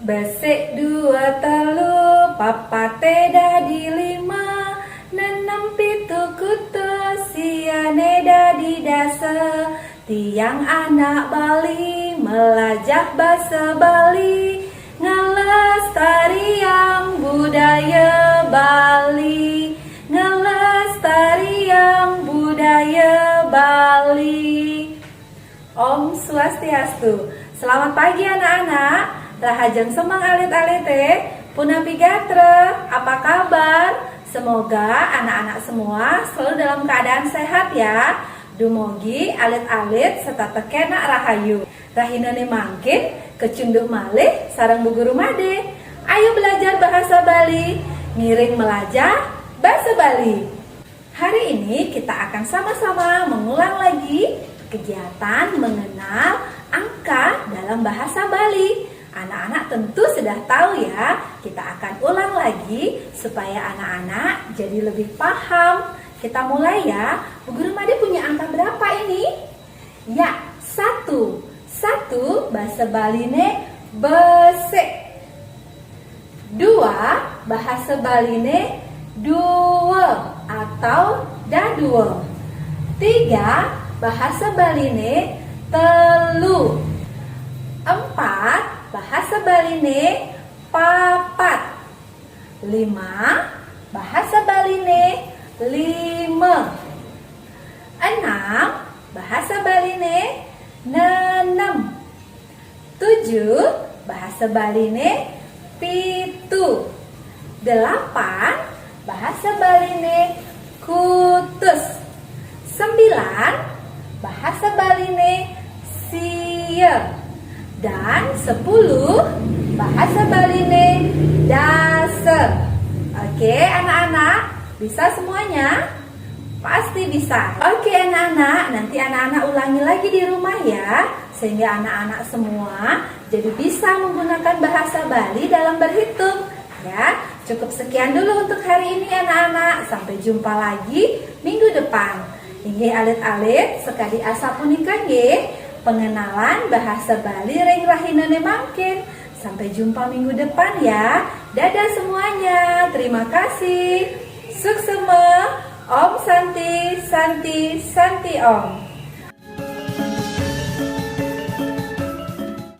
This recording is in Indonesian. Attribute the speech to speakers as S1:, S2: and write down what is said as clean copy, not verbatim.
S1: Besek dua telu, papat dadi lima, nenem pitu kutu, siane dadi dasa. Tiang anak Bali melajah basa Bali, ngelestariang budaya Bali, ngelestariang budaya Bali. Om Swastiastu. Selamat pagi anak-anak. Rahajeng semang alit-alite, punapi gatra, apa kabar? Semoga anak-anak semua selalu dalam keadaan sehat ya. Dumogi alit-alit serta tekenak rahayu. Rahinane mangkin, kecunduk malih, sarang bu guru made. Ayo belajar bahasa Bali, ngiring melajah bahasa Bali. Hari ini kita akan sama-sama mengulang lagi kegiatan mengenal angka dalam bahasa Bali. Anak-anak tentu sudah tahu ya, kita akan ulang lagi supaya anak-anak jadi lebih paham. Kita mulai ya. Bu Guru Made punya angka berapa ini? Ya, 1. 1 bahasa Baline besek. 2 bahasa Baline dua atau dadua. 3 bahasa Baline telu. 4 bahasa Baline papat. 5 bahasa Baline lima. 6 bahasa Baline nenem. 7 bahasa Baline pitu. 8 bahasa Baline kutus. 9 bahasa Baline sia. Dan 10 bahasa Baline dasa. Oke anak-anak, bisa semuanya? Pasti bisa. Oke anak-anak, nanti anak-anak ulangi lagi di rumah ya, sehingga anak-anak semua jadi bisa menggunakan bahasa Bali dalam berhitung ya. Cukup sekian dulu untuk hari ini anak-anak. Sampai jumpa lagi minggu depan. Inggih alit-alit sekali asa punika nggih pengenalan bahasa Bali ring rahinane mangkin. Sampai jumpa minggu depan ya. Dadah semuanya. Terima kasih. Suksema. Om Santi, Santi, Santi Om.